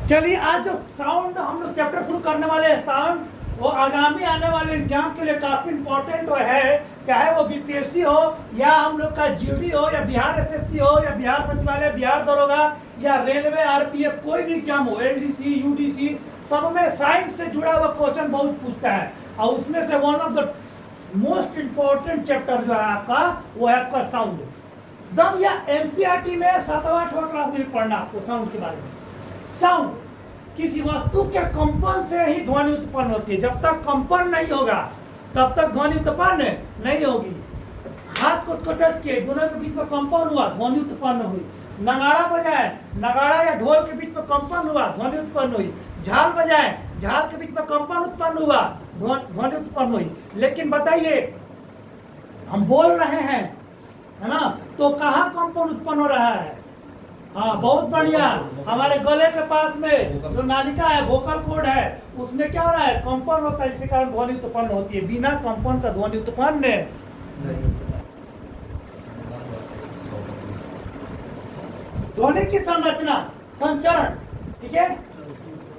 चलिए आज जो साउंड हम लोग चैप्टर शुरू करने वाले हैं साउंड, वो आगामी आने वाले एग्जाम के लिए काफी इंपॉर्टेंट है। चाहे वो बीपीएससी हो या हम लोग का जीडी हो या बिहार एसएससी हो या बिहार सचिवालय, बिहार दरोगा या रेलवे, आरपीएफ, कोई भी एग्जाम हो, एलडीसी, यूडीसी, सब में साइंस से जुड़ा हुआ क्वेश्चन बहुत पूछता है। और उसमें से one of the most important chapter जो है आपका, वो है आपका साउंड। दम या एनसीईआरटी में 7वां क्लास में पढ़ना आपको साउंड के बारे में। साउंड किसी वस्तु के कंपन से ही ध्वनि उत्पन्न होती है। जब तक कंपन नहीं होगा तब तक ध्वनि उत्पन्न नहीं होगी। हाथ को टच किए, दोनों के बीच में कंपन हुआ, ध्वनि उत्पन्न हुई। नगाड़ा बजाए, नगाड़ा या ढोल के बीच में कंपन हुआ, ध्वनि उत्पन्न हुई। झाल बजाए, झाल के बीच में कंपन उत्पन्न हुआ, ध्वनि उत्पन्न हुई। लेकिन बताइए, हम बोल रहे हैं, है ना, तो कहाँ कंपन उत्पन्न हो रहा है? हाँ, बहुत बढ़िया। हमारे गले के पास में जो नालिका है, वोकल कॉर्ड है, उसमें क्या हो रहा है? कंपन होता है, इसी कारण ध्वनि उत्पन्न होती है। बिना कंपन का ध्वनि उत्पन्न नहीं। ध्वनि की संरचना, संचरण, ठीक है,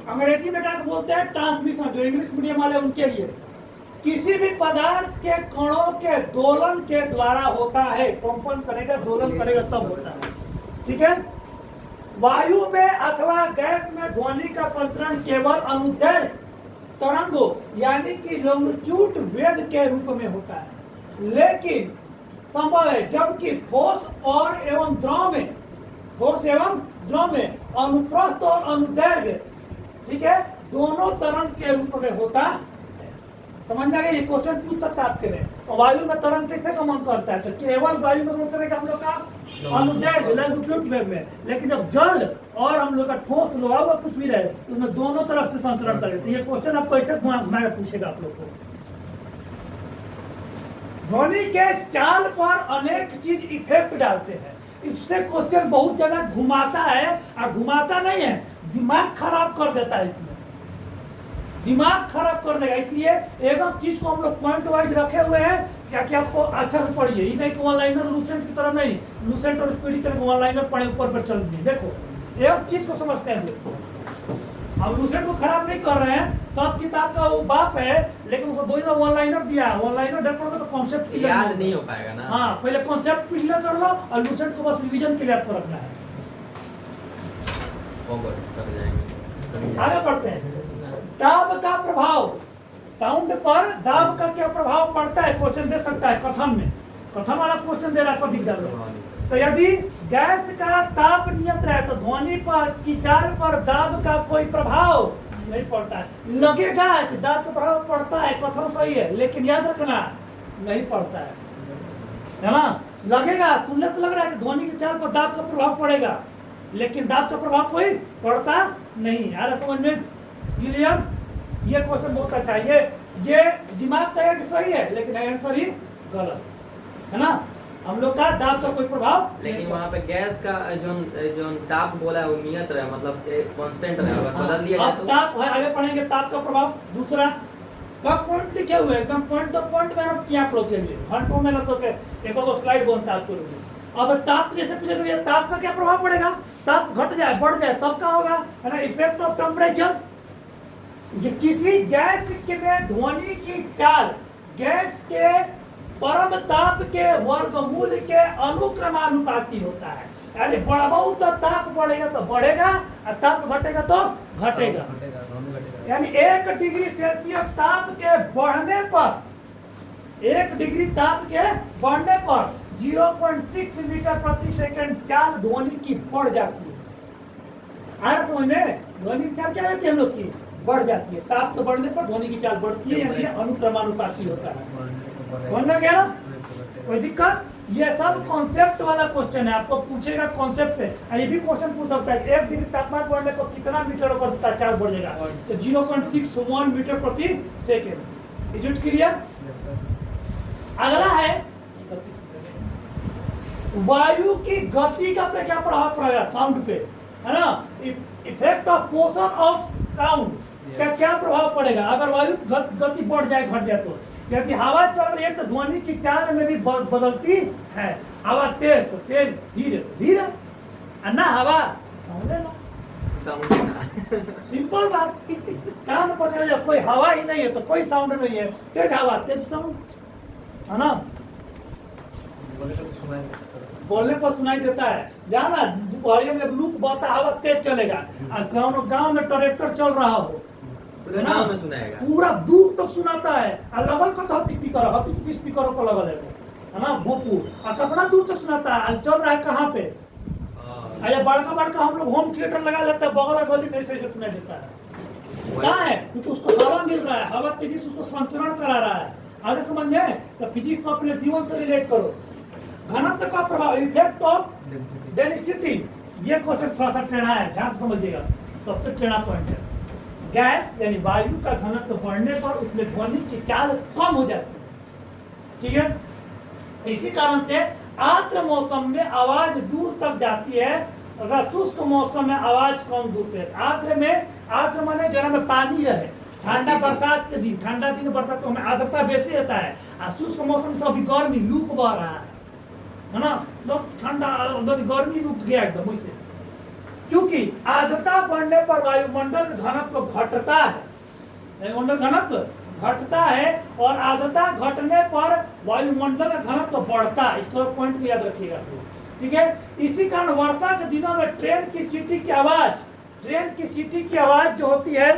अंग्रेजी में क्या बोलते हैं? ट्रांसमिशन। जो इंग्लिश मीडियम वाले उनके लिए किसी भी पदार्थ के कणों के दोलन के द्वारा होता है। कंपन करेगा, दोलन करेगा, तब होता है, ठीक है। वायु में अथवा गैस में ध्वनि का संचरण केवल अनुदैर्घ्य तरंगों यानी कि लॉन्गिट्यूड वेव के रूप में होता है। लेकिन संभव है जबकि ठोस और एवं द्रव में, ठोस एवं द्रव में अनुप्रस्थ और अनुदैर्घ्य, ठीक है, दोनों तरंग के रूप में होता है। समझ में आ गया? ये क्वेश्चन पूछ सकता है आपके लिए। और वायु में तरंग कैसे गमन करता है? तो केवल वायु में गमन करेगा हम लोग का अनुदैर्घ्य लॉन्गिट्यूड वेव में। लेकिन जब जल और हम लोग का ठोस लोहा हुआ कुछ भी रहे, तो उसमें दोनों तरफ से संचरण करे। तो ये क्वेश्चन आपको ऐसे घुमा पूछेगा आप लोग को। ध्वनि के चाल पर अनेक चीज इफेक्ट डालते हैं। इससे क्वेश्चन बहुत ज्यादा घुमाता है, और घुमाता नहीं है, दिमाग खराब कर देता है। इसमें दिमाग खराब कर देगा। इसलिए एक चीज को हम लोग पॉइंट वाइज रखे हुए हैं, क्या कि आपको अच्छा से पढ़िए। ये नहीं कि वन लाइनर लूसेंट की तरह नहीं, लूसेंट और स्पीड की तरह वन लाइनर पढ़े ऊपर पर चल दिए। देखो, एक चीज को समझते हैं हम लूसेंट को खराब नहीं कर रहे हैं। सब किताब का वो बाप है, लेकिन उसको दो वन लाइनर दिया है। वन लाइनर डेढ़ पढ़ोगे तो कॉन्सेप्ट क्लियर याद नहीं हो पाएगा ना। हाँ, पहले कॉन्सेप्ट क्लियर कर लो, और लूसेंट को बस रिवीजन के लिए आपको रखना है। आगे बढ़ते हैं। दाब का प्रभाव, साउंड पर दाब का क्या प्रभाव पड़ता है? क्वेश्चन दे सकता है कथन में। कथन वाला क्वेश्चन दे रहा है सभी एग्जाम में। तो यदि गैस का ताप नियंत्रण है तो ध्वनि पर की चाल पर दाब का कोई प्रभाव नहीं पड़ता है। लगेगा कि दाब का प्रभाव पड़ता है, कथन सही है, लेकिन याद रखना नहीं पड़ता है ना। लगेगा, सुनने तो लग रहा है कि ध्वनि की चाल पर दाब का प्रभाव पड़ेगा, लेकिन दाब का प्रभाव कोई पड़ता नहीं। आ रहा समझ में? क्लियर? ये क्वेश्चन बहुत अच्छा है। ये दिमाग का एक सही है, लेकिन आंसर ही गलत है ना। हम लोग का दाब का कोई प्रभाव, लेकिन वहाँ पे गैस का जो ताप बोला है वो नियत रहे, मतलब कांस्टेंट रहे। अगर बदल दिया जाए तो ताप है। आगे पढ़ेंगे ताप का प्रभाव। दूसरा सब पॉइंट लिखे हुए एकदम पॉइंट तो पॉइंट मेहनत किया आप लोग के लिए, घंटों मेहनत होकर एक और स्लाइड बनता है आपके लिए। अब ताप जैसे पूछे, ताप का क्या प्रभाव पड़ेगा? ताप घट जाए, बढ़ जाए, तब क्या होगा? है ना, इफेक्ट ऑफ टेम्परेचर। ये किसी गैस के में ध्वनि की चाल गैस के परम ताप के वर्गमूल के अनुक्रमानुपाती होता है। यानी बढ़ाओ तो ताप बढ़ेगा तो बढ़ेगा, और ताप घटेगा तो घटेगा। यानी 1 डिग्री सेल्सियस ताप के बढ़ने पर, 1 डिग्री ताप के बढ़ने पर 0.6 मीटर प्रति सेकंड चाल ध्वनि की बढ़ जाती है। आर समझ में? ध्वनि की चाल क्या होती है हम लोग की? बढ़ जाती है। ताप के बढ़ने पर ध्वनि की चाल बढ़ती है, यानी अनुक्रमानुपाती होता है। समझ में गया? कोई दिक्कत? ये सब कॉन्सेप्ट वाला क्वेश्चन है, आपको पूछेगा कॉन्सेप्ट से। ये भी क्वेश्चन पूछ सकता है 1 डिग्री तापमान बढ़ने पर कितना मीटर होकर चाल बढ़ जाएगा? तो 0.61 मीटर प्रति सेकेंड। Is it clear? अगला है वायु की गति का पे क्या प्रभाव पड़ेगा साउंड पे, है ना। Effect of motion of sound का क्या प्रभाव पड़ेगा अगर वायु गति बढ़ जाए, घट जाए तो? यदि हवा चल रही है तो ध्वनि की चाल में भी बदलती है। हवा तेज तो तेज, धीरे तो धीरे, ना हवा साउंड देना। सिंपल बात। कान पकड़े जब कोई हवा ही नहीं है तो कोई साउंड नहीं है, तेज हवा तेज साउंड, है ना? बोलने पर सुनाई देता है। जाना दोपहरिया में लूप बहता हवा तेज चलेगा, और गाँव में ट्रैक्टर चल रहा हो, पूरे गाँव में सुनाएगा, पूरा दूर तक सुनाता है। और लगल का तो स्पीकर पर लगल है ना, भोंपू, और कितना दूर तक सुनाता है। और चल रहा है कहाँ पे? अरे बड़का बड़का हम लोग होम थिएटर लगा लेते हैं, बगल गली में ऐसे सुनाई देता है। कहाँ है? क्योंकि उसको हवा मिल रहा है, हवा तेजी से उसको संचरण करा रहा है। आगे समझ में? तो फिजिक्स को अपने जीवन से रिलेट करो। घनत्व का प्रभाव, इफेक्ट ऑफ डेंसिटी, ये क्वेश्चन थोड़ा सा टेढ़ा है, ध्यान से समझिएगा, सबसे टेढ़ा पॉइंट है। गैस यानी वायु का घनत्व बढ़ने पर उसमें ध्वनि की चाल कम हो जाती है, ठीक है? इसी कारण से आर्द्र मौसम में आवाज दूर तक जाती है, शुष्क मौसम में आवाज कम दूर तक। आर्द्र में, आर्द्र माने जरा में पानी रहे, ठंडा बरसात के दिन, ठंडा दिन बरसात में आर्द्रता बेसी रहता है। और शुष्क मौसम से अभी गर्मी लूप बह रहा है ना, एकदम ठंडा, गर्मी रुक गया एकदम वैसे, क्योंकि आर्द्रता बढ़ने पर वायुमंडल का घनत्व घटता है, वायुमंडल घनत्व घटता है, और आर्द्रता घटने पर वायुमंडल का घनत्व बढ़ता है। इस तरह पॉइंट को याद रखिएगा, ठीक है? इसी कारण वर्षा के दिनों में ट्रेन की सीटी की आवाज जो होती है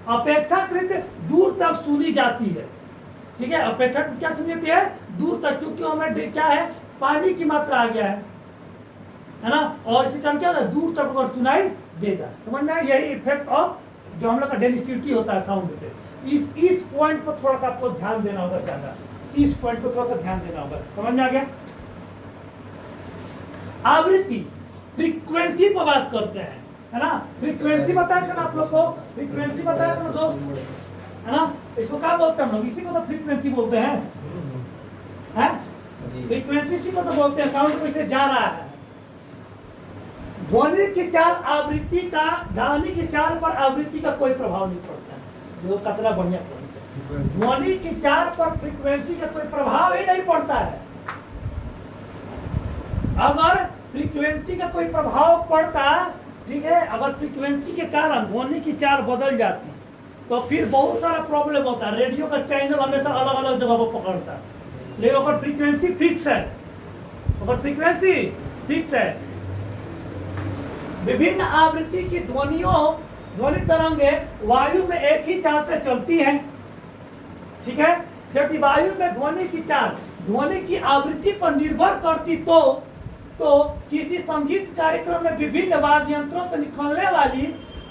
अपेक्षाकृत दूर तक सुनी जाती है, ठीक है? अपेक्षाकृत क्या सुनी जाती है? दूर तक, क्योंकि हमें क्या है, पानी की मात्रा आ गया है ना, और इसी कारण क्या होता है, दूर तक अगर सुनाई देगा। समझ में? यही इफेक्ट ऑफ जो हम लोग का डेंसिटी होता है साउंड पे। इस पॉइंट पर थोड़ा सा आपको ध्यान देना होगा, ज्यादा इस पॉइंट पर थोड़ा सा ध्यान देना होगा। समझ में आ गया? आवृत्ति, फ्रीक्वेंसी पर बात करते हैं, है ना? फ्रीक्वेंसी बताया था ना आप लोग को, फ्रीक्वेंसी बताया था ना दोस्त, है ना? इसको क्या बोलते हैं हम लोग? इसी को तो फ्रीक्वेंसी बोलते हैं, फ्रीक्वेंसी इसी को तो बोलते हैं। साउंड को इसे जा रहा है। ध्वनि की चाल आवृत्ति का, ध्वनि की चाल पर आवृत्ति का कोई प्रभाव नहीं पड़ता है, जो कतरा बढ़िया पॉइंट है। ध्वनि की चाल पर फ्रीक्वेंसी का कोई प्रभाव ही नहीं पड़ता है। अगर फ्रीक्वेंसी का कोई प्रभाव पड़ता, ठीक है, अगर फ्रीक्वेंसी के कारण ध्वनि की चाल बदल जाती तो फिर बहुत सारा प्रॉब्लम होता है। रेडियो का चैनल हमेशा अलग अलग जगह पर पकड़ता है, लेकिन अगर फ्रीक्वेंसी फिक्स है, अगर फ्रीक्वेंसी फिक्स है, विभिन्न आवृत्ति की ध्वनि तरंगे वायु में एक ही चाल पे चलती हैं, ठीक है? जबकि वायु में ध्वनि की चाल ध्वनि की आवृत्ति पर निर्भर करती तो किसी संगीत कार्यक्रम में विभिन्न वाद्य यंत्रों से निकलने वाली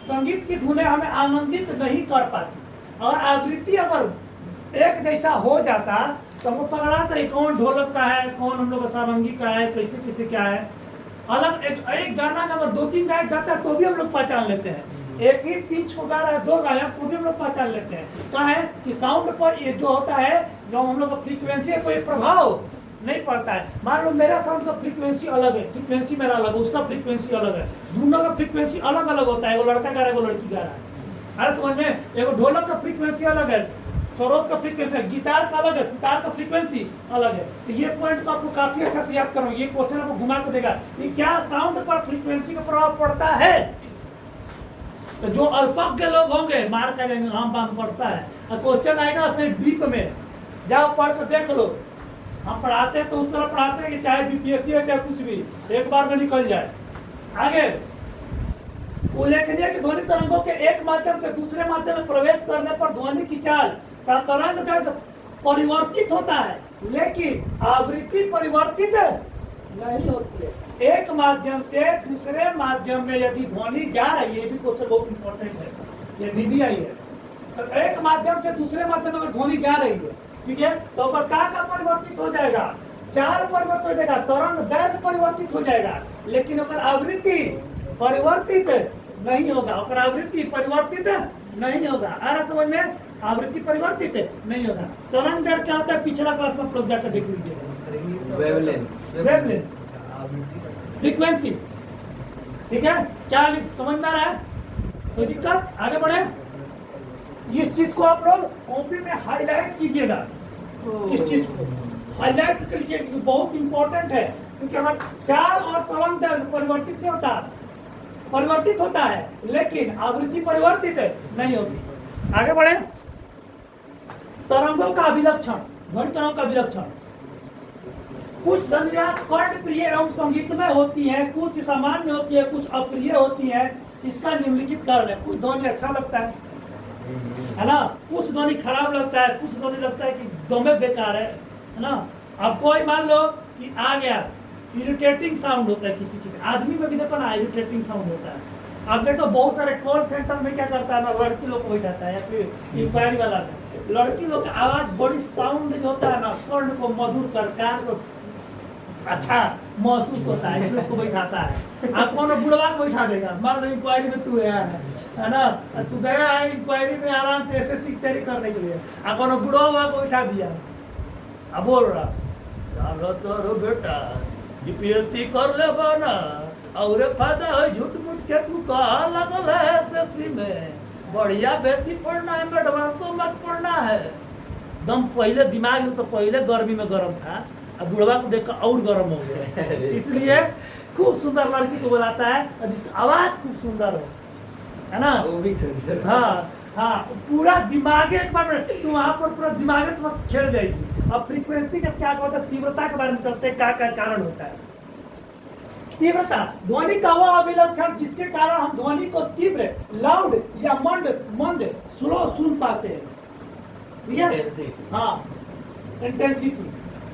संगीत की धुनें हमें आनंदित नहीं कर पाती। और आवृत्ति अगर एक जैसा हो जाता तो हमको पकड़ाता है कौन ढोलक का है, कौन हम लोग सारंगी का है, कैसे कैसे क्या है। अलग एक गाना में अगर 2-3 गायक गाता है तो भी हम लोग पहचान लेते हैं। एक ही पिंच को गा रहा है 2 गायक, तो भी हम लोग पहचान लेते हैं। कहा है कि साउंड पर ये जो होता है, जो हम लोग का फ्रीक्वेंसी है, कोई प्रभाव नहीं पड़ता है। मान लो मेरा साउंड का फ्रीक्वेंसी अलग है, फ्रीक्वेंसी मेरा अलग है, उसका फ्रीक्वेंसी अलग है, दोनों का फ्रीक्वेंसी अलग अलग होता है। वो लड़का गा रहा है, वो लड़की गा रहा है। अरे समझ में? एगो ढोलक का फ्रीक्वेंसी अलग है, सरोद का फ्रीक्वेंसी, गिटार का अलग है, सितार का फ्रीक्वेंसी अलग है। तो ये पॉइंट को आपको काफी अच्छा से याद करो। ये क्वेश्चन आपको घुमा के देगा कि क्या साउंड पर फ्रीक्वेंसी का प्रभाव पड़ता है। तो जो अल्पज्ञ लोग होंगे मार कर देंगे, हम बाम पड़ता है। और क्वेश्चन आएगा अपने डीप में, जाओ पढ़ कर देख लो। हम पढ़ाते हैं तो उस तरह पढ़ाते हैं कि चाहे बीपीएससी हो चाहे कुछ भी, एक बार में निकल जाए। आगे उल्लेखनीय कि ध्वनि तरंगों के एक माध्यम से दूसरे माध्यम में प्रवेश करने पर ध्वनि की चाल का तरंग दैर्घ्य परिवर्तित होता है, लेकिन आवृत्ति परिवर्तित नहीं होती है। एक माध्यम से दूसरे माध्यम में यदि ध्वनि जा रही है, ये भी क्वेश्चन बहुत इंपॉर्टेंट है, ये VBI है। तो एक माध्यम से दूसरे माध्यम में अगर ध्वनि जा रही है, ठीक है, तो का परिवर्तित हो जाएगा, चाल परिवर्तित हो जाएगा, तरंग दैर्घ्य परिवर्तित हो जाएगा, लेकिन आवृत्ति परिवर्तित नहीं होगा। आवृत्ति परिवर्तित नहीं होगा। आ रहा समझ में? आवृत्ति परिवर्तित नहीं होगा। तरंग दैर्घ्य क्या होता है? पिछला क्लास में लोग जाकर देख लीजिएगा। वेवलेंथ, फ्रीक्वेंसी, ठीक है? 40 समझ में आ रहा है? कोई दिक्कत? आगे बढ़े। इस चीज को आप लोग कॉपी में हाईलाइट कीजिएगा, इस चीज को हाईलाइट कर लीजिए, क्योंकि बहुत इंपॉर्टेंट है। क्योंकि अगर चाल और तरंग दैर्घ्य परिवर्तित नहीं होता परिवर्तित होता है, लेकिन आवृत्ति परिवर्तित नहीं होती। आगे बढ़े। तरंगों का अभिलक्षण, ध्वनि तरंगों का अभिलक्षण। कुछ ध्वनियां कर्णप्रिय एवं संगीतमय होती हैं, कुछ सामान्य होती है, कुछ अप्रिय होती है। इसका निम्नलिखित कारण है। कुछ ध्वनि अच्छा लगता है ना, कुछ ध्वनि खराब लगता है, कुछ ध्वनि लगता है कि दमे बेकार है ना। अब कोई मान लो कि आ गया, इरिटेटिंग साउंड होता है, किसी किसी आदमी में भी देखो ना इरिटेटिंग साउंड होता है। अब देखो बहुत सारे कॉल सेंटर में क्या करता है ना, लड़की लोग को बैठाता है या फिर इंक्वायरी वाला में, लड़की लोग का आवाज बड़ी साउंड जो होता है ना, कर्ण को मधुर कर, कान को अच्छा महसूस होता है, इसलिए उसको बैठाता है। आप कौन बुढ़वा को बैठा देगा, मान लो इंक्वायरी में तू है ना, तू गया है इंक्वायरी में आराम से ऐसे तैयारी करने के लिए, आप कौन बुढ़वा को बैठा दिया, अब बोल रहा चलो तो बेटा यूपीएससी कर ले ना, और फायदा है झूठ मूठ के तू कहा लगल है एसएससी में, बढ़िया बेसी पढ़ना है, एडवांसो मत पढ़ना है। दम पहले दिमाग हो तो पहले गर्मी में गर्म था, अब बुढ़वा को देखकर और गर्म हो गया। इसलिए खूब सुंदर लड़की को बुलाता है और जिसकी आवाज खूब सुंदर हो, है ना, वो भी सुंदर। हाँ हाँ, पूरा दिमाग एक बार में तू वहाँ पर पूरा दिमाग तो खेल जाएगी। अब फ्रीक्वेंसी का क्या होता है, तीव्रता के बारे में करते हैं, क्या क्या कारण होता है। तीव्रता ध्वनि का वह अभिलक्षण जिसके कारण हम ध्वनि को तीव्र, लाउड या मंद स्लो सुन पाते हैं, ठीक है। हाँ, इंटेंसिटी।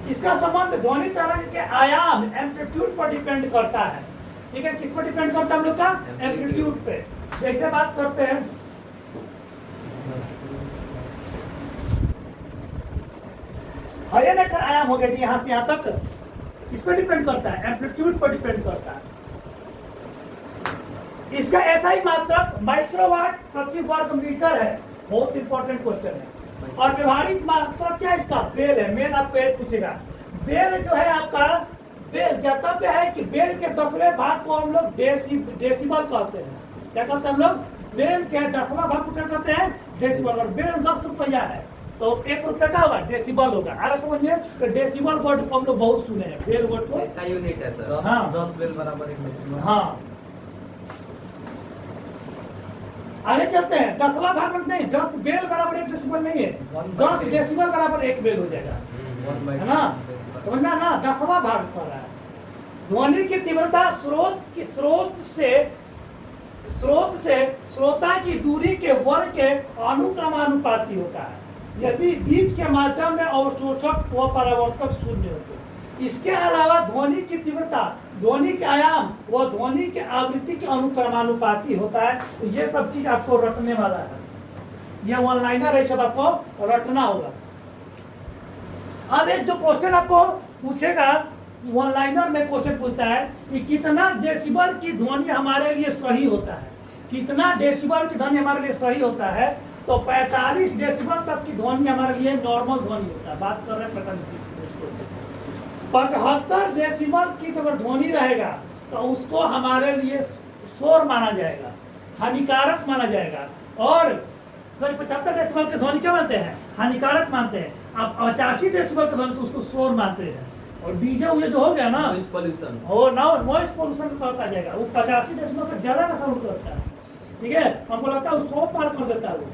इसका संबंध ध्वनि तरंग के आयाम एम्पलीट्यूड पर डिपेंड करता है, ठीक है। किस पर डिपेंड करता है हम लोग का, एम्पलीट्यूड पे। जैसे बात करते हैं हरियाणा आयाम हो गया जी, यहाँ से यहाँ तक, इस पर डिपेंड करता है, एम्पलीट्यूड पर डिपेंड करता है। इसका ऐसा ही मात्रक माइक्रोवाट प्रति वर्ग मीटर है, बहुत इंपॉर्टेंट क्वेश्चन है। और व्यवहारिक मात्रक क्या इसका, बेल है। मेन आपको ये पूछेगा, बेल जो है आपका, बेल ज्ञातव्य है कि बेल के 10वें भाग को हम लोग डेसिबल कहते हैं। क्या कहते हैं हम लोग, बेल के 10वां भाग को क्या कहते हैं, डेसिबल। और बेल 10 रुपया है तो 1 रुपये का होगा, डेसिबल होगा। आ समझिए तो डेसिबल वर्ड को हम लोग बहुत सुने हैं, बेल वर्ड को। इसका यूनिट है सर। हाँ, 10 बेल बराबर 1 डेसिबल। हाँ, आगे चलते हैं। 10वां भाग में नहीं, 10 बेल बराबर 1 डेसिबल नहीं है, 10 डेसिबल बराबर 1 बेल हो जाएगा, है ना, समझना ना। 10वां भाग कर रहा है। ध्वनि की तीव्रता स्रोत से श्रोता की दूरी के वर्ग के अनुक्रमानुपाती होता है, यदि बीच के माध्यम में अवशोषक व परावर्तक शून्य होते। इसके अलावा ध्वनि की तीव्रता ध्वनि के आयाम व ध्वनि के आवृत्ति के अनुक्रमानुपाती होता है। तो ये सब चीज आपको रटने वाला है, ये वन लाइनर है, सब आपको रटना होगा। अब एक जो क्वेश्चन आपको पूछेगा, वन लाइनर में क्वेश्चन पूछता है कि कितना डेसिबल की ध्वनि हमारे लिए सही होता है, कितना डेसिबल की ध्वनि हमारे लिए सही होता है। तो 45 डेसिबल तक की ध्वनि हमारे लिए नॉर्मल ध्वनि होता है, बात कर रहे हैं 75 डेसिबल की अगर ध्वनि रहेगा तो उसको हमारे लिए शोर माना जाएगा, हानिकारक माना जाएगा। और 75 डेसिबल की ध्वनि क्या मानते हैं, हानिकारक मानते हैं। अब 85 डेसिबल की ध्वनि तो उसको शोर मानते हैं। और डीजे हुए जो हो गया ना, नॉइस पोल्यूशन, हो ना, नॉइस पोल्यूशन का तौर आ जाएगा, वो 85 डेसिबल से ज्यादा का साउंड करता है, ठीक है। हमको लगता है वो 100 पार कर देता है वो,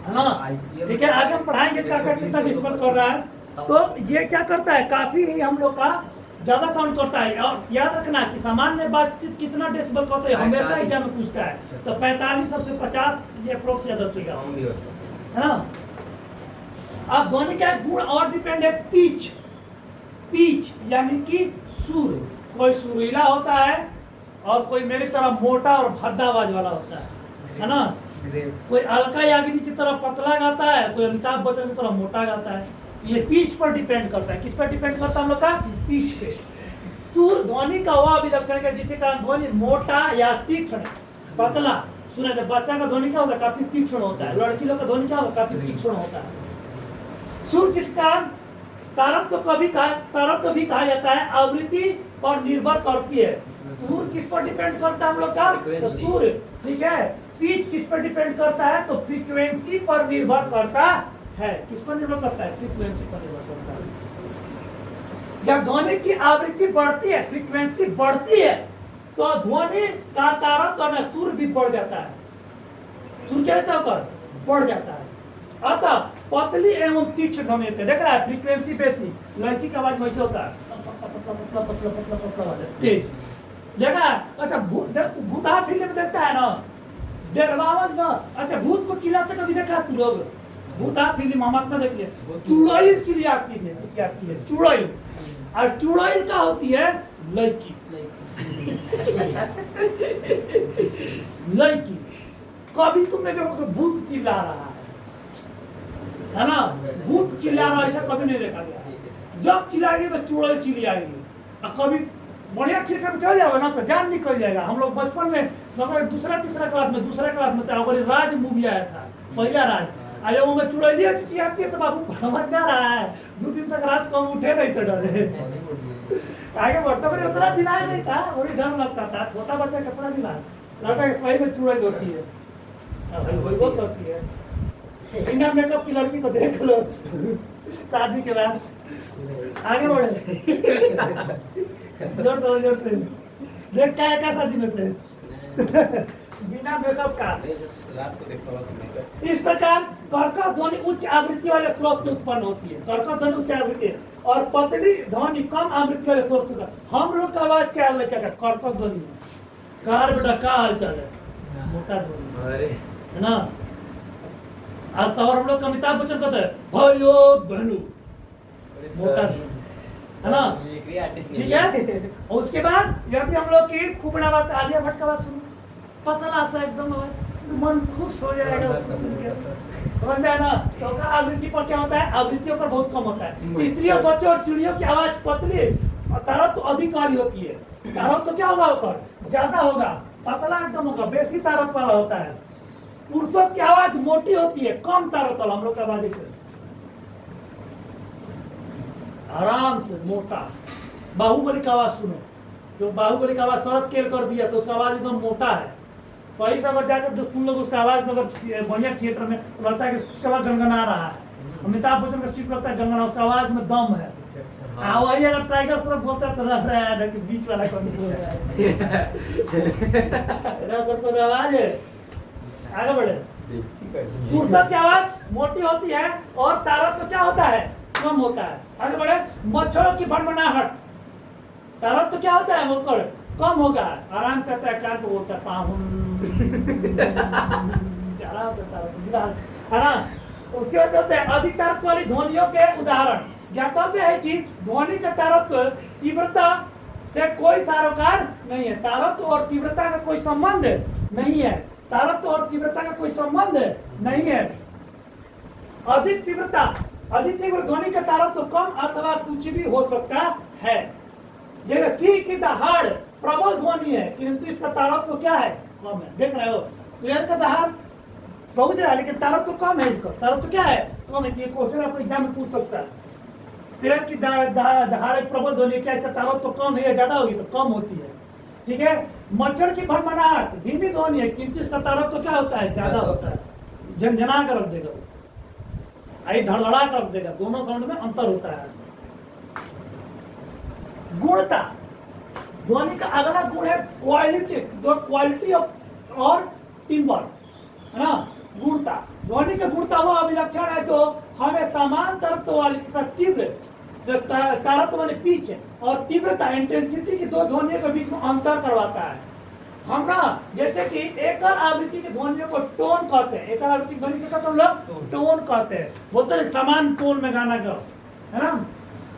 है ना, ठीक है। आगे हम पढ़ाएंगे क्या कितना डेसिबल कर रहा है। तो ये क्या करता है, काफी ही हम लोग का ज्यादा काउंट करता है। और याद रखना कि सामान्य बातचीत कितना डेसिबल करते हैं, हमेशा एग्जाम में पूछता है। तो 45 से 50 ये अप्रोक्स याद रखिएगा, है ना। अब ध्वनि का गुण और डिपेंड है, पिच। पिच यानी कि सुर, कोई सुरीला होता है और कोई मेरी तरह मोटा और भद्दा आवाज वाला होता है ना। कोई अलका याग्निक की तरह पतला गाता है, कोई अमिताभ बच्चन की तरह मोटा गाता है। ये पिच पर डिपेंड करता है, किस पर डिपेंड करता है हम लोग का, पिच पे। सुर ध्वनि का वह अभिलक्षण है जिसके कारण ध्वनि मोटा या तीक्ष्ण, पतला सुना जाए। बच्चा का ध्वनि क्या होता है, काफी तीक्ष्ण होता है। लड़की लोग का ध्वनि क्या होता है, काफी तीक्ष्ण होता है। सुर जिसका तारत्व भी कहा जाता है, आवृत्ति पर निर्भर करती है। सुर किस पर डिपेंड करता है हम लोग का, तो सुर, ठीक है। पिच किस पर डिपेंड करता है, तो फ्रीक्वेंसी पर निर्भर करता है। किस पर निर्भर करता है, फ्रीक्वेंसी पर निर्भर करता है। जब ध्वनि की आवृत्ति बढ़ती है, फ्रीक्वेंसी बढ़ती है, तो ध्वनि का तारतम्य और सुर भी बढ़ जाता है, सुर क्या होता है बढ़ जाता है। अतः पतली एवं तीक्ष्ण ध्वनि होते हैं। देख रहा है फ्रीक्वेंसी बेसी, लड़की का आवाज वैसे होता है पतला पतला पतला पतला वाला तेज देखा। अच्छा भूता फिल्म में देखता है ना डरवावत ना। अच्छा भूत को चिल्लाते कभी देखा तू लोग? भूता फिल्म हम अपना देख लिए, चुड़ैल चिल्लाती है चुड़ैल, और चुड़ैल का होती है लड़की लड़की। कभी तुमने देखो भूत चिल्ला रहा है ना, भूत चिल्ला रहा ऐसा कभी नहीं देखा गया। जब चिल्लाएगी तो चुड़ैल चिल्लाएगी। और कभी बढ़िया थिएटर में चल जाओगे ना तो जान निकल जाएगा। हम लोग बचपन में अगर दूसरा क्लास में था, अगर राज मूवी आया था पहला राज, आज वो में चुड़ैलिया चिचियाती है तो बाबू समझ ना रहा है, 2 दिन तक रात को हम उठे नहीं तो डरे। आगे बढ़ता पर उतना दिमाग नहीं था, बड़ी डर लगता था। छोटा बच्चा कितना दिमाग लगता है सही में चुड़ैल होती है, वही वो करती है। बिना मेकअप की लड़की को देख लो शादी के बाद। आगे बढ़े जोर दो देख क्या शादी में थे बिना मेकअप का। इस प्रकार कर्कश ध्वनि उच्च आवृत्ति वाले स्रोत से उत्पन्न होती है। कर्कश ध्वनि उच्च आवृत्ति और पतली ध्वनि कम आवृत्ति वाले स्रोत से। हम लोग का आवाज क्या हाल है? कर्कश ध्वनि। कार बेटा का हाल चाल है? मोटा ध्वनि है ना। आज तो हम लोग का अमिताभ बच्चन कहते हैं भाइयों बहनों, मोटा ध्वनि है ना, ठीक है। और उसके बाद यदि हम लोग की खुपड़ा बात आलिया भट्ट का बात सुनो, पतला सा एकदम आवाज, मन खुश हो जाएगा उसको सुन के, समझ में ना। तो आवृत्ति पर क्या होता है? आवृत्तियों पर बहुत कम होता है। स्त्रियों, बच्चों और चिड़ियों की आवाज पतली और तारत तो अधिक वाली होती है। तारत तो क्या होगा ऊपर ज्यादा होगा, पतला एकदम होगा, बेसी तारत वाला होता है। पुरुषों की आवाज मोटी होती है, कम तारत वाला। हम लोग का आवाज आराम से मोटा। बाहुबली का आवाज सुनो, जो बाहुबली का आवाज शरद केल कर दिया तो उसका आवाज एकदम मोटा है। तो ऐसा अगर जाकर तुम लोग उसका आवाज में अगर बढ़िया थिएटर में लगता है कि चला गनगना रहा है, अमिताभ बच्चन का सीट लगता है गनगना, उसका आवाज में दम है। वही अगर टाइगर तरफ बोलता है तो लग रहा है कि बीच वाला कौन बोल रहा है आवाज है। आगे बढ़े। पुरुषों की आवाज मोटी होती है और तारत तो क्या होता है? कम होता है। आगे बढ़े। मच्छरों की भनभनाहट, तारत तो क्या होता है? वो कम होगा, आराम करता है, कान को बोलता है आराम करता है ना। उसके बाद चलते हैं अधिक तारत वाली ध्वनियों के उदाहरण। ज्ञातव्य है कि ध्वनि का तारत्व तीव्रता से कोई सरोकार नहीं है। तारत्व और तीव्रता का कोई संबंध नहीं है। तारत्व और तीव्रता का कोई संबंध नहीं है। अधिक तीव्र ध्वनि का तारत्व कम अथवा कुछ भी हो सकता है। जैसे सिंह की दहाड़ प्रबल ध्वनि है किंतु इसका तारत्व क्या है? कम है। देख रहे हो, शेर का दहाड़ बहुत है लेकिन तारत्व कम है। इसका तारत्व क्या है? कम है। ये क्वेश्चन आपको एग्जाम में पूछ सकता है। शेर की दहाड़ एक प्रबल ध्वनि, क्या इसका तारत्व कम है या ज्यादा होगी? तो कम होती है, ठीक है। मच्छर की भनभनाहट धीमी ध्वनि है किंतु इसका तारत्व क्या होता है? ज्यादा होता है। झनझना कर रख देगा, आई धड़धड़ा कर रख देगा। दोनों साउंड में अंतर होता है। गुणता, ध्वनि का अगला गुण है क्वालिटी। दो क्वालिटी और टिम्बर है ना। गुणता, ध्वनि का गुणता वो अभिलक्षण है जो हमें समान तरत्व वाली तीव्र तारत्व माने पिच और तीव्रता इंटेंसिटी की दो ध्वनियों के बीच में अंतर करवाता है। हम ना जैसे कि एकल आवृत्ति की ध्वनियों को टोन कहते हैं। एकल आवृत्ति ध्वनि के साथ हम लोग टोन कहते हैं, बोलते हैं समान टोन में गाना गाओ, है ना।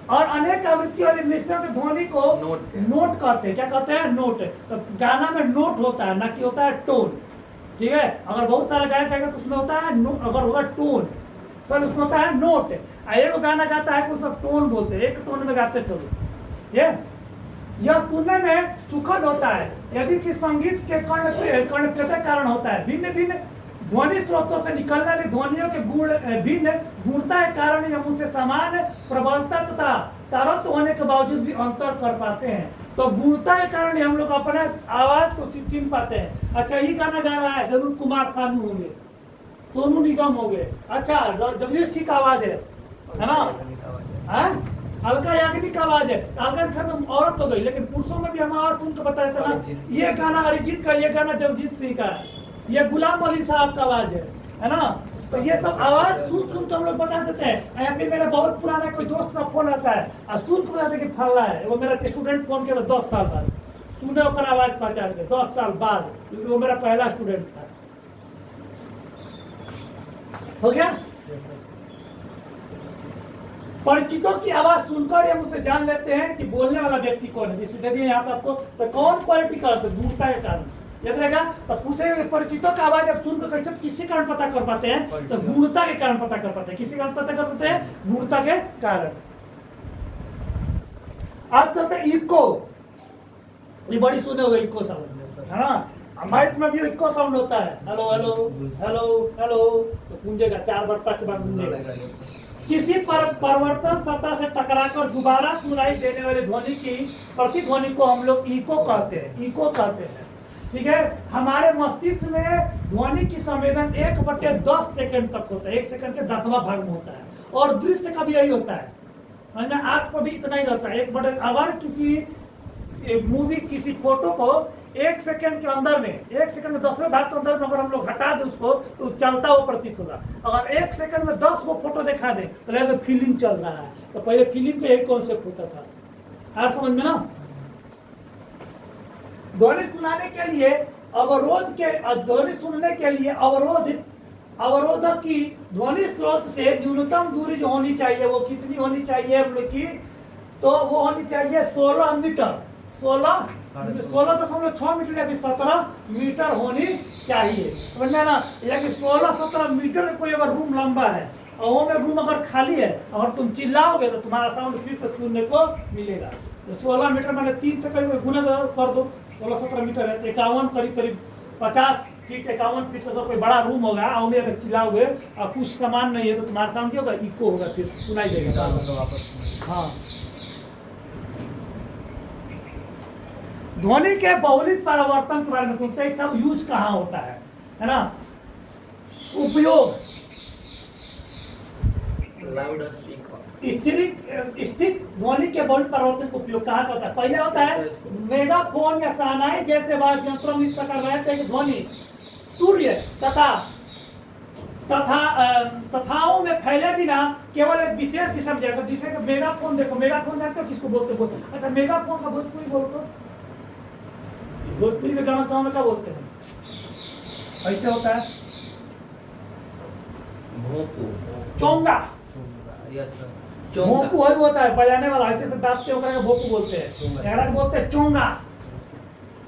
और अनेक आवृत्ति वाली मिश्रण की ध्वनि को नोट कहते हैं। क्या कहते हैं? नोट। तो गाना में नोट होता है ना कि होता है टोन, ठीक है। अगर बहुत सारा गायक गाएगा तो उसमें होता है अगर होगा टोन, सर उसमें होता है नोट। एक गाना गाता है उसको टोन बोलते हैं, एक टोन में गाते चलो। यह सुनने में सुखद होता है यदि कि संगीत के कर्णप्रिय कारण होता है। भिन्न भिन्न ध्वनि स्रोतों से निकलने वाली ध्वनियों के गुण भिन्न गुणता के कारण हम उसे समान प्रबलता तथा तारत्व होने के बावजूद भी अंतर कर पाते हैं। तो गुणता के कारण हम लोग अपने आवाज को चिन्ह पाते हैं। अच्छा ये गाना गा रहा है जरूर कुमार सानू होंगे, सोनू निगम हो गए, अच्छा जगदीश सिंह का आवाज है ना, अलका याग्निक का आवाज है। अलका याग्निक तो औरत हो गई, लेकिन पुरुषों में भी हम आवाज सुन के बताए थे ना, ये गाना अरिजीत का, ये गाना जगजीत सिंह का है, ये गुलाम अली साहब का आवाज है ना। तो ये सब आवाज सुन सुन के हम लोग बता देते हैं। या फिर मेरा बहुत पुराना कोई दोस्त का फोन आता है और सुन के बताते कि फलना है, वो मेरा स्टूडेंट फोन किया 10 साल बाद, सुने होकर आवाज पहचान के 10 साल बाद, क्योंकि वो मेरा पहला स्टूडेंट था। हो गया। परिचितों की आवाज सुनकर हम उसे जान लेते हैं कि बोलने वाला व्यक्ति कौन है। जैसे दे दिए यहाँ पे आपको, तो कौन क्वालिटी का दूरता के कारण याद रहेगा। तो पूछे परिचितों का आवाज आप सुनकर कैसे किसी कारण पता कर पाते हैं, तो गुणता के कारण पता कर पाते हैं। किसी कारण पता कर पाते हैं, गुणता के कारण। आप चलते हैं इको, ये बड़ी सुने होगा इको साउंड, है ना। माइक में भी इको साउंड होता है, हेलो हेलो हेलो हेलो, तो गूंजेगा 4 बार 5 बार गूंजेगा। किसी परिवर्तन सतह से टकराकर दोबारा सुनाई देने वाली ध्वनि की प्रतिध्वनि को हम लोग इको कहते हैं, इको कहते हैं। ठीक है। हमारे मस्तिष्क में ध्वनि की संवेदन 1/10 सेकंड तक होता है, 1 सेकंड के 10वां भाग में होता है। और दृश्य का भी यही होता है, आंख को भी इतना ही रहता है। अगर किसी मूवी, किसी फोटो को 1 सेकंड के अंदर में, 1 सेकंड में 10वें भाग के अंदर में अगर हम लोग हटा दें उसको, तो चलता हुआ प्रतीत होगा। अगर 1 सेकंड में 10 को फोटो दिखा दें तो लगेगा फिल्म चल रहा है। तो पहले फिल्म का यही कॉन्सेप्ट होता था। आप समझ में ना। ध्वनि सुनाने के लिए अवरोध के, ध्वनि सुनने के लिए अवरोधक की ध्वनि स्रोत से न्यूनतम दूरी जो होनी चाहिए, वो कितनी होनी चाहिए हम लोग की, तो वो होनी चाहिए 16 मीटर, 16.6 मीटर या फिर 17 मीटर होनी चाहिए। समझना ना। यानी 16-17 मीटर कोई अगर रूम लंबा है और वो में रूम अगर खाली है, अगर तुम चिल्लाओगे तो तुम्हारा साउंड फिर से सुनने को मिलेगा। तो 16 मीटर मैंने 3 से करीब गुना कर दो, 16-17 मीटर है, 51 करीब 50 फीट 51 फीट का कोई बड़ा रूम होगा, और अगर चिल्लाओगे और कुछ सामान नहीं है तो तुम्हारा साउंड क्या होगा, इको होगा, फिर सुनाई देगा। हाँ। ध्वनि के बहुलिक परिवर्तन के बारे में सुनते हैं, सब यूज कहाँ होता है ना। उपयोग स्थिर ध्वनि के बहुलिक परिवर्तन का उपयोग कहाँ होता है। पहले होता है मेगाफोन या शहनाई जैसे वाद्य यंत्रों में इस प्रकार रहते हैं कि ध्वनि तुर्य तथाओं में फैले बिना केवल एक विशेष दिशा में जाएगा। जिसे मेगाफोन देखो, मेगाफोन जानते हो किसको बोलते। अच्छा, मेगाफोन का भोजपुरी बोलते, भोजपुरी में गाँव में क्या बोलते हैं, ऐसे होता है चोंगा, भोंपू वही होता है बजाने वाला, ऐसे दाबते होकर भोंपू बोलते हैं, एकरा बोलते हैं चोंगा।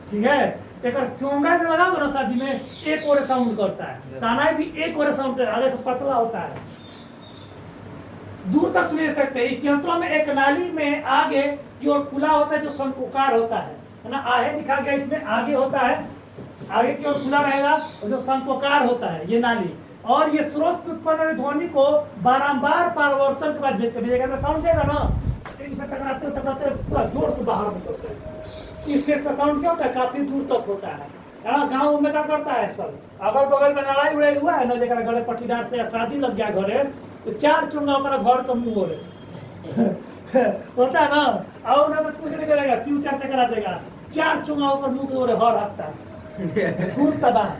ठीक है। एक चोंगा से लगा ना शादी में, एक और साउंड करता है। शहनाई भी एक और साउंड, आगे से पतला होता है, दूर तक सुन सकते हैं। इस यंत्रों में एक नाली में आगे की ओर खुला होता है जो शंकुकार होता है ना। आहे दिखा गया, इसमें आगे होता है, आगे की ओर खुला रहेगा, और जो शंकुकार होता है ये नाली, और ये स्रोत से उत्पन्न ध्वनि को बारंबार परिवर्तन के बाद भेजेगा। साउंड देगा ना, टकराते पूरा जोर से बाहर निकलते हैं। इसलिए इसका साउंड क्या होता है, काफी दूर तक होता है। गाँव में क्या करता है सब, अगल बगल में लड़ाई उड़ाई हुआ है ना, जरा गले पट्टीदार से शादी लग गया घरे, तो 4 चुंगा घर का मुंह हो रहे होता है ना। और ना तो कुछ नहीं करेगा, शिव चर्चा करा देगा, 4 चुंगा होकर मुंह के ओर हर हफ्ता खूब तबाह है।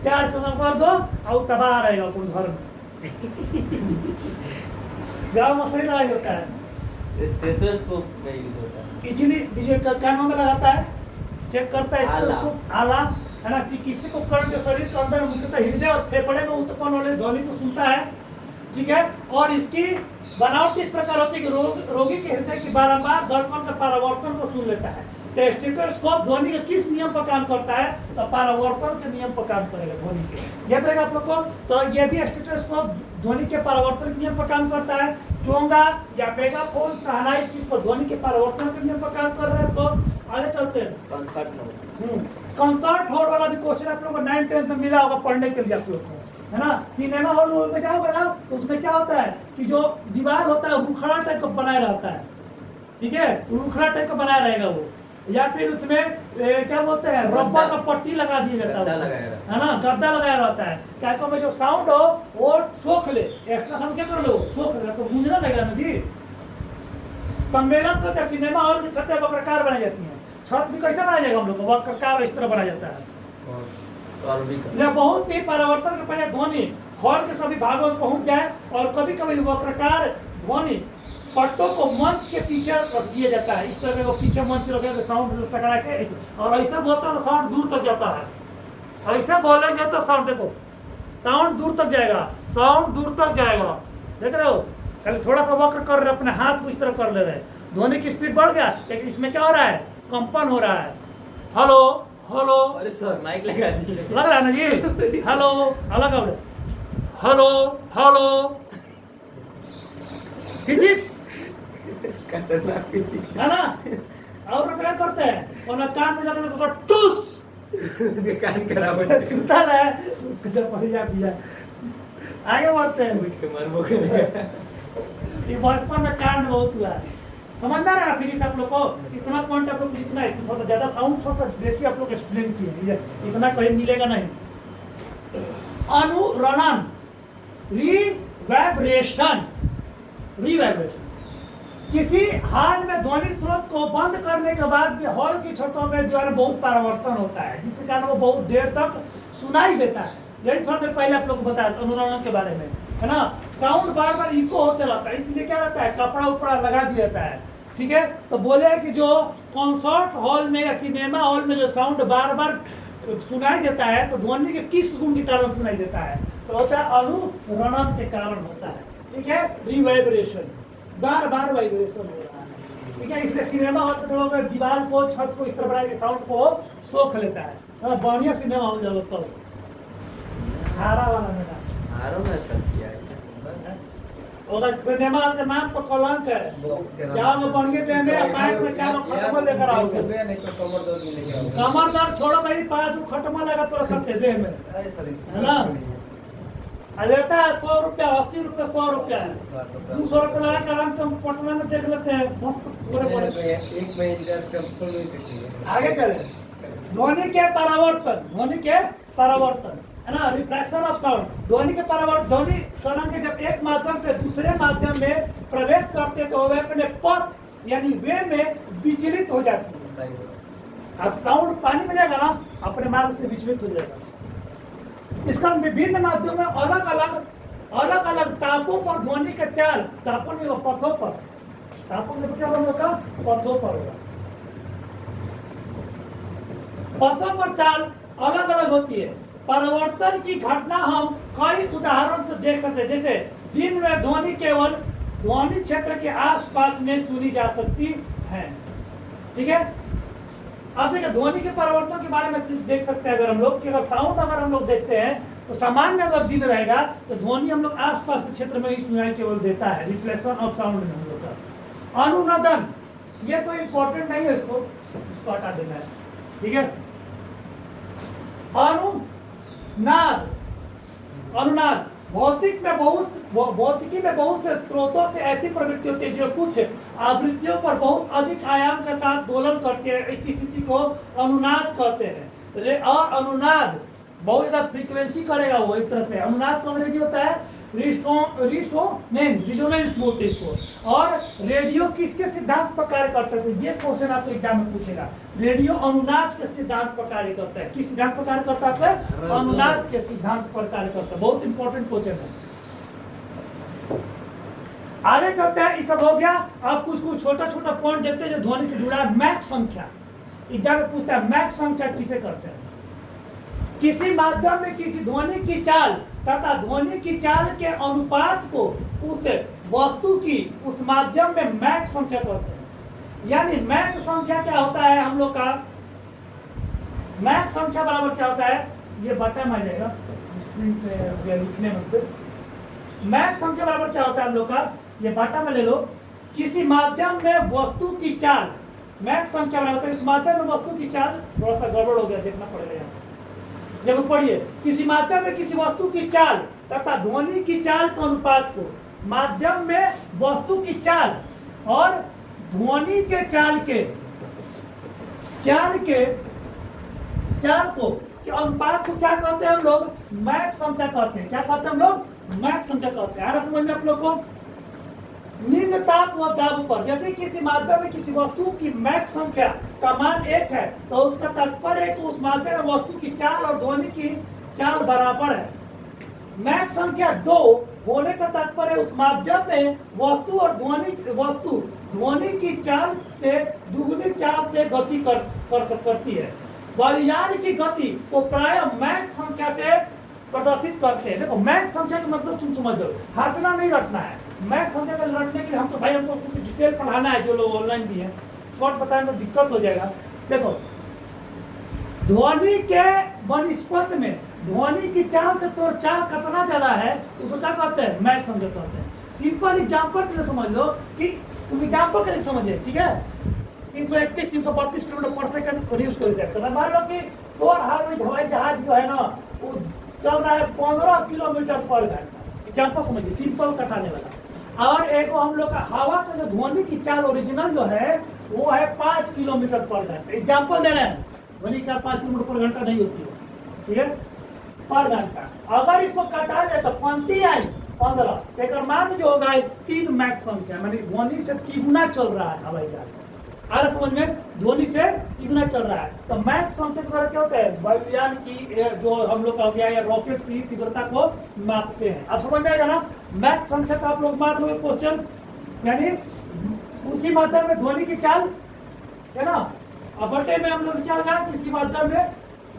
4 चुंगा कर दो और तबाह रहेगा अपन घर में। गाँव में सही लड़ाई होता है, स्टेथोस्कोप में यूज होता है, इजीली डीजे कानों में लगाता है, चेक करता है स्टेथोस्कोप, आला है ना। चिकित्सक उपकरण जो शरीर के अंदर मुख्यतः हृदय और फेफड़े में उत्पन्न होने ध्वनि को सुनता है। ठीक है। और इसकी बनावट इस प्रकार होती है कि रोगी के हृदय की बारंबार धड़कन के परिवर्तन को सुन लेता है। तो स्टेथोस्कोप ध्वनि के किस नियम पर काम करता है, तो परिवर्तन के नियम पर काम करेगा ध्वनि के, याद रहेगा आप लोग को। तो ये भी स्टेथोस्कोप ध्वनि के परिवर्तन के नियम पर काम करता है। चोंगा या मेगाफोन, शहनाई किस पर, ध्वनि के परिवर्तन के नियम पर काम कर रहे हैं। तो आगे चलते हैं। कंसर्ट हॉल वाला भी क्वेश्चन आप लोग को 9th-10th में मिला होगा पढ़ने के लिए आप लोग को, है ना। सिनेमा हॉल में जाओगे ना, तो उसमें क्या होता है कि जो दीवार होता है रुखड़ा टाइप का बनाया रहता है। ठीक है, रुखड़ा टाइप का बनाया रहेगा वो, या फिर उसमें क्या बोलते हैं, रबर का पट्टी लगा दिया जाता गद्दा है लगाया रहता है ना, गद्दा लगाया रहता है, क्या को में जो साउंड हो वो सोख ले, एक्स्ट्रा साउंड क्या कर लो, सोख ले, तो गूंजना लगेगा ना जी। सम्मेलन का सिनेमा हॉल की छतें वक्राकार बनाई जाती हैं, छत भी कैसे बनाया जाएगा हम लोग को, वक्राकार इस तरह बनाया जाता है। और भी यह बहुत ही परिवर्तन के पहले ध्वनि हॉल के सभी भागों में पहुंच जाए, और कभी कभी वक्राकार ध्वनि पट्टों को मंच के पीछे रख दिया जाता है, इस तरह के वो पीछे मंच रखे तो साउंड टकरा के, और ऐसा बोलते हैं साउंड दूर तक जाता है, ऐसा बोलेंगे तो साउंड देखो साउंड दूर तक जाएगा, साउंड दूर तक जाएगा, देख रहे हो। कल थोड़ा सा वक्र कर रहे, अपने हाथ को इस तरह कर ले रहे, ध्वनि की स्पीड बढ़ गया, लेकिन इसमें क्या हो रहा है, कंपन हो रहा है। हेलो हेलो, अरे सर माइक लगा दिए, लग रहा है ना जी, हेलो अलग हो, हेलो हेलो, फिजिक्स खतरनाक फिजिक्स है ना। और क्या करते हैं, और कान में जाकर तो टूस उसके कान खराब हो जाते सुतल है, जब बढ़िया किया, आगे बढ़ते हैं। उठ के मर मोके ये बचपन में कांड बहुत हुआ है, समझ में आ रहा है फिजिक्स आप लोग को, इतना पॉइंट आप लोग लिखना है, इसमें थोड़ा ज्यादा साउंड थोड़ा बेसी आप लोग एक्सप्लेन किए, इतना कहीं मिलेगा नहीं। अनुरणन, रिवाइब्रेशन, रिवाइब्रेशन किसी हाल में ध्वनि स्रोत को बंद करने के बाद भी हॉल की छतों में जो है बहुत परिवर्तन होता है, जिसके कारण वो बहुत देर तक सुनाई देता है। यही थोड़ा देर पहले आप लोग को बताया अनुरणन के बारे में, है ना। साउंड बार बार इको होते रहता है, इसलिए क्या रहता है, कपड़ा उपड़ा लगा दिया जाता है, ठीक है। तो बोले कि जो कॉन्सर्ट हॉल में या सिनेमा हॉल में जो साउंड बार बार सुनाई देता है, तो ध्वनि के किस गुण के कारण सुनाई देता है, तो होता है अनुरणन के कारण होता है, ठीक है। रिवाइब्रेशन, बार बार वाइब्रेशन हो रहा है, ठीक है। इसलिए सिनेमा हॉल में दीवार को, छत को इस तरह बनाया कि साउंड को सोख लेता है, बढ़िया सिनेमा हॉल जब तो हारा वाला मेरा आरो में सर किया है और सिनेमा हॉल के नाम पर कलंक है, जहाँ में बढ़िया दे में माइक में चारों खटमा लेकर आओगे, नहीं तो कमर दर्द नहीं लेके आओगे। कमर दर्द छोड़ो भाई, पाँच खटमा लगा तो रखते देह में, अरे सर है ना। लेता है 100 रुपया, 80 रुपया, 100 रुपया है, 200 रुपया लगा के आराम से हम पटना में देख लेते हैं, मस्त पूरे पूरे। एक महीने का फुल नहीं देखिए। आगे चले, ध्वनि के परावर्तन, ध्वनि के परावर्तन, है ना, रिफ्रैक्शन ऑफ साउंड, ध्वनि के परावर्तन, ध्वनि कणों के जब एक माध्यम से दूसरे माध्यम में प्रवेश करते तो वे अपने पथ यानी वे में विचलित हो जाती है। अब साउंड पानी में जाएगा ना, अपने मार्ग से विचलित हो जाएगा। इसका विभिन्न माध्यमों में अलग अलग तापों पर ध्वनि के चाल, तापों नहीं वो पथों पर, तापों में क्या होगा, पथों पर होगा, पथों पर चाल अलग अलग होती है। परिवर्तन की घटना हम कई उदाहरण से देख सकते हैं, जैसे दिन में ध्वनि केवल ध्वनि क्षेत्र के आसपास में सुनी जा सकती है, ठीक है। अब देखिए ध्वनि के परिवर्तन के बारे में देख सकते हैं, अगर हम लोग कि अगर साउंड अगर हम लोग देखते हैं तो सामान्य अगर दिन रहेगा तो ध्वनि हम लोग आसपास के क्षेत्र में ही सुनाई केवल देता है, रिफ्लेक्शन ऑफ साउंड में हम लोग का। अनुनादन, ये तो इम्पोर्टेंट नहीं है, इसको हटा देना है, ठीक है। अनुनाद, अनुनाद भौतिकी में बहुत से स्रोतों से ऐसी प्रवृत्ति होती है जो कुछ आवृत्तियों पर बहुत अधिक आयाम के साथ दोलन करते हैं, इस स्थिति को अनुनाद कहते हैं। और अनुनाद बहुत ज्यादा फ्रीक्वेंसी करेगा वो, एक तरह से अनुनाद का अंग्रेजी होता है रिजोनेंस बोलते हैं इसको। और रेडियो किसके सिद्धांत पर कार्य करता है, ये क्वेश्चन आपको एग्जाम में पूछेगा। रेडियो अनुनाद के सिद्धांत पर कार्य करता है, किस सिद्धांत पर कार्य करता है, अनुनाद के सिद्धांत पर कार्य करता है, बहुत इंपॉर्टेंट क्वेश्चन है। आगे चलते हैं, ये सब हो गया। आप कुछ छोटा छोटा पॉइंट देखते हैं जो ध्वनि से जुड़ा है। मैक संख्या, एग्जाम में पूछता है मैक संख्या किसे करते हैं, किसी माध्यम में किसी ध्वनि की चाल तथा ध्वनि की चाल के अनुपात को उस वस्तु की उस माध्यम में मैक संख्या कहते हैं। यानी मैक संख्या क्या होता है हम लोग का, मैक संख्या बराबर क्या होता है, ये बटा में आ जाएगा लिखने में से। मैक संख्या बराबर क्या होता है हम लोग का, ये बाटा में ले लो, किसी माध्यम में वस्तु की चाल, मैक संख्या बराबर इस माध्यम में वस्तु की चाल, थोड़ा सा गड़बड़ हो गया, देखना पड़ेगा यहाँ। जब पढ़िए, किसी माध्यम में किसी वस्तु की चाल तथा ध्वनि की चाल के अनुपात को, माध्यम में वस्तु की चाल और ध्वनि के चाल के चाल को कि अनुपात को क्या कहते हैं हम लोग? मैक संख्या कहते हैं। क्या कहते हैं हम लोग? मैक संख्या कहते हैं। समझ में आप लोग को? निम्न ताप व दाब पर यदि किसी माध्यम में किसी वस्तु की मैक संख्या का मान 1 है तो उसका तात्पर्य है कि उस माध्यम में वस्तु की चाल और ध्वनि की चाल बराबर है। मैक संख्या 2 होने का तात्पर्य उस माध्यम में वस्तु और ध्वनि की चाल से दुगुनी चाल से गति करती है। वायुयान की गति को प्राय मैक संख्या से प्रदर्शित करते हैं। देखो मैक संख्या का मतलब तुम समझ लो, हाथना नहीं रटना है। मैक संख्या का रटने के लिए हम तो भाई हमको कुछ डिटेल पढ़ाना है, जो लोग ऑनलाइन भी है शॉर्ट बताएं तो दिक्कत हो जाएगा। देखो ध्वनि के वनस्पत में ध्वनि की चाल से तो चाल कितना ज्यादा है उसको क्या कहते हैं? मैक संख्या कहते हैं। सिंपल एग्जांपल के लिए समझ लो कि तुम एग्जांपल के लिए समझिए, ठीक है? 331 332 किलोमीटर पर सेकंड यूज कर सकते हैं। मान लो कि तोर हवाई जहाज जो है ना वो चल रहा है 15 किलोमीटर पर घंटा। एग्जांपल समझिए, सिंपल कटाने वाला। और एक हम लोग का हवा का जो ध्वनि की चाल ओरिजिनल जो है वो है 5 किलोमीटर पर घंटा। एग्जांपल दे रहे हैं, ध्वनि चाल 5 किलोमीटर पर घंटा नहीं होती है, ठीक है, पर घंटा। अगर इसको कटा जाए तो पंक्ति आई 15, एक मान जो होगा 3 मैक संख्या, मानी ध्वनि से तिगुना चल रहा है हवाई जहाज। आ रहा समझ में? ध्वनि से तिगुना चल रहा है तो मैक संख्या के द्वारा क्या होता है? वायुयान की जो हम लोग का गया या रॉकेट की तीव्रता को मापते हैं। अब समझ जाएगा ना? मैक संख्या का आप लोग मार लो क्वेश्चन, यानी उसी माध्यम में ध्वनि की चाल है ना। अब बटे में हम लोग क्या लगा कि इसकी माध्यम में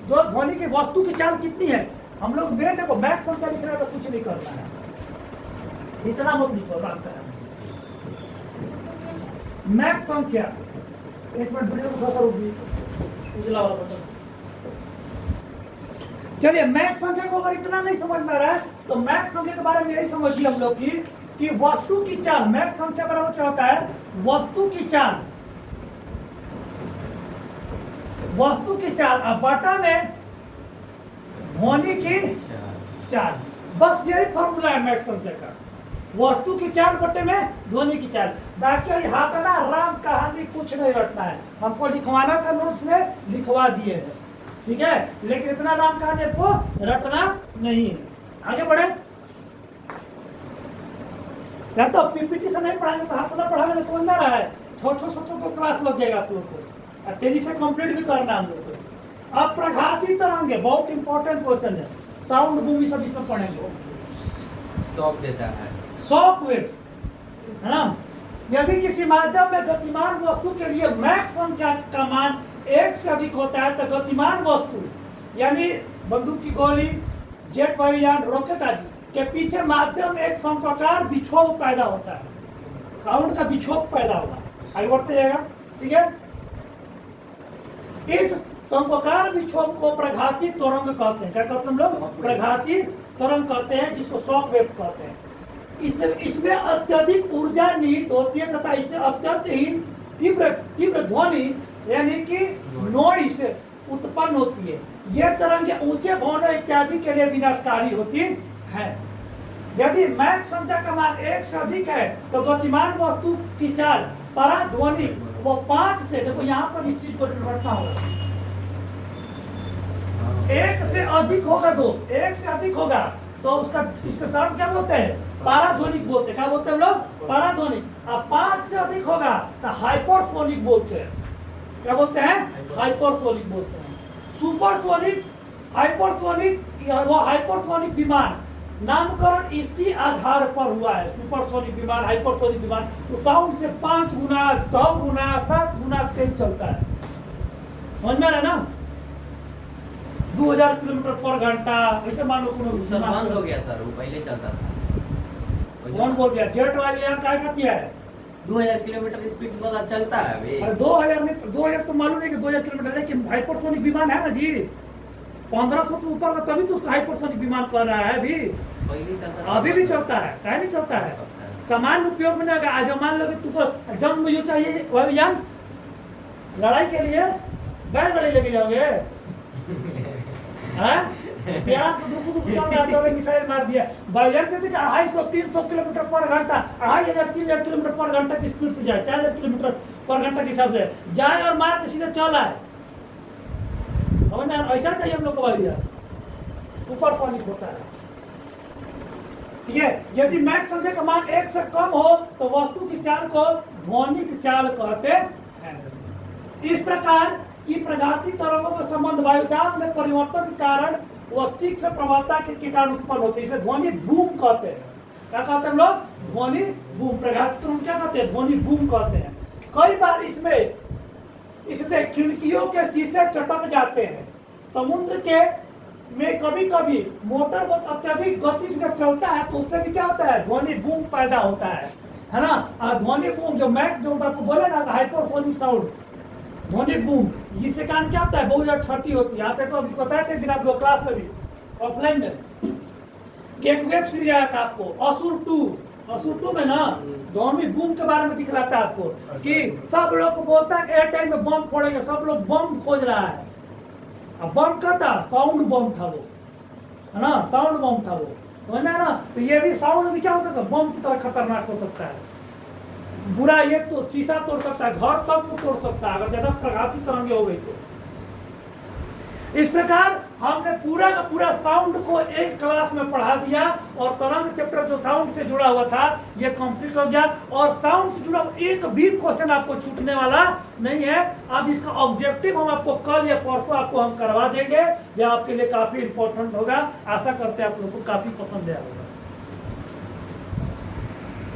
जो ध्वनि की वस्तु की चाल कितनी है हम लोग में देखो मैक संख्या लिख रहे हैं तो कुछ नहीं करना है, इतना मत लिखो बात है। मैक संख्या एक मिनट वीडियो को थोड़ा रुकिए, उजला वाला बटन। चलिए मैक संख्या को अगर इतना नहीं समझ में आ रहा है तो मैक संख्या के बारे में यही समझिए हम लोग कि वस्तु की चाल, मैक संख्या बराबर क्या होता है? वस्तु की चाल, वस्तु की चाल अब बटा में ध्वनि की चाल। बस यही फॉर्मूला है मैक संख्या का, वस्तु की चाल बटे में ध्वनि की चाल। बाकी हाथना राम कहानी कुछ नहीं रटना है, हमको लिखवाना था नोट्स में लिखवा दिए हैं, ठीक है, लेकिन इतना राम कहानी आपको रटना नहीं है। आगे बढ़े, या तो पीपीटी से नहीं पढ़ाएंगे तो हाथना पढ़ाने में समझ में आ रहा है। छोटे को क्लास लग जाएगा आप लोग को, तेजी से कंप्लीट भी करना है हम लोग को। अब प्रघाती तरंगे बहुत इंपॉर्टेंट क्वेश्चन है, साउंड मूवी सब इसमें पढ़ेंगे। शॉक देता है, शॉक वेव है ना। यदि किसी माध्यम में गतिमान वस्तु के लिए मैक संख्या का मान 1 से अधिक होता है तो गतिमान वस्तु यानी बंदूक की गोली, जेट वायुयान, रॉकेट आदि के पीछे माध्यम में एक शंक्वाकार विक्षोभ पैदा होता है, साउंड का विक्षोभ पैदा होगा। आगे बढ़ते जाएगा, ठीक है। इस शंक्वाकार विक्षोभ को प्रघाती तरंग कहते हैं। क्या कहते हैं हम लोग? प्रघाती तरंग कहते हैं, जिसको शॉक वेव कहते हैं। इसमें अत्यधिक ऊर्जा निहित होती है तथा इससे अत्यंत ही तीव्र ध्वनि यानी कि नॉइस उत्पन्न होती है। यह तरंगें ऊंचे भवनों इत्यादि के लिए विनाशकारी होती है। यदि मैक संख्या का मान 1 से अधिक है तो गतिमान वस्तु की चाल पराध्वनि वो 5 से, देखो यहाँ पर इस चीज को रटना होगा, 1 से अधिक होगा, 1 से अधिक होगा तो उसके साउंड क्या बोलते हैं? पाराध्वनिक बोलते हैं। क्या बोलते हैं हम लोग? पाराध्वनिक। अब 5 से अधिक होगा तो हाइपरसोनिक बोलते हैं। क्या बोलते हैं? हाइपरसोनिक बोलते हैं। सुपरसोनिक, हाइपरसोनिक, वो हाइपरसोनिक विमान नामकरण इसी आधार पर हुआ है। सुपरसोनिक विमान, हाइपरसोनिक विमान तो साउंड से 5 गुना, 10 गुना, 7 गुना तेज चलता है। समझ में आ रहा है ना? 2000 किलोमीटर पर घंटा ऐसे मानो सर बंद हो गया सर, वो पहले चलता था। कौन बोल गया? जेट वाली यार क्या करती है? 2000 किलोमीटर स्पीड वाला चलता है अभी। अरे 2000 में 2000 तो मालूम नहीं कि 2000 किलोमीटर, लेकिन हाइपरसोनिक विमान है ना जी, 1500 से ऊपर का, तभी तो उसको हाइपरसोनिक विमान कह रहा है। अभी पहले चलता था, अभी भी चलता है, क्या नहीं चलता है? सामान्य उपयोग में नहीं होगा। आज मान लो कि तुमको जंग में जो चाहिए वायुयान, लड़ाई के लिए बैलगाड़ी लेके जाओगे, मिसाइल मार दिया, वायुयान कहते 250-300 किलोमीटर पर घंटा, 2500-3000 किलोमीटर पर घंटा की स्पीड से जाए, 4000 किलोमीटर पर घंटा के हिसाब से जाए और मार के सीधे चल आए, कैमरामैन ऐसा चाहिए हम लोग को वाली सुपरसोनिक होता है। ठीक है, यदि मैक संख्या का मान 1 से कम हो तो वस्तु की चाल को ध्वनिक चाल कहते हैं। इस प्रकार की प्रगाती तरंगों का संबंध वायुदाब में परिवर्तन के कारण वह तीक्ष्ण प्रबलता के कारण उत्पन्न होती है। इसे ध्वनि बूम कहते हैं। क्या कहते हैं हम लोग? ध्वनि बूम। प्रगाती तरंग क्या कहते हैं? ध्वनि बूम कहते हैं। कई बार इससे खिड़कियों के शीशे चटक जाते हैं। समुद्र के में कभी कभी मोटर बहुत अत्यधिक गति से जब चलता है तो उससे भी क्या होता है? ध्वनि बूम पैदा होता है ना। ध्वनि बूम जो मैक जो आपको बोले ना हाइपरसोनिक साउंड, ध्वनि बूम, जिसके कारण क्या होता है? बहुत ज्यादा क्षति होती है। यहाँ पे तो अभी बताए थे दिन आप लोग क्लास में भी ऑफलाइन में कि एक वेब सीरीज आया था आपको असुर 2 में ना ध्वनि बूम के बारे में दिख रहा था आपको कि सब लोग को बोलता है एयर टाइम में बम फोड़ेंगे, सब लोग बम खोज रहा है। अब बम क्या था? साउंड बम था वो, है ना, साउंड बम था वो, समझ में ना। तो ये भी साउंड भी क्या हो सकता है? बम की तरह खतरनाक हो सकता है। बुरा ये तो शीशा तोड़ सकता है, घर तक को तोड़ सकता है अगर ज्यादा प्रगाती तरंगे हो गई तो। इस प्रकार हमने पूरा का पूरा साउंड को एक क्लास में पढ़ा दिया और तरंग चैप्टर जो साउंड से जुड़ा हुआ था ये कंप्लीट हो गया। और साउंड से जुड़ा एक भी क्वेश्चन आपको छूटने वाला नहीं है। अब इसका ऑब्जेक्टिव हम आपको कल या परसों आपको हम करवा देंगे, यह आपके लिए काफी इंपॉर्टेंट होगा। आशा करते हैं आप लोग को काफी पसंद आया होगा।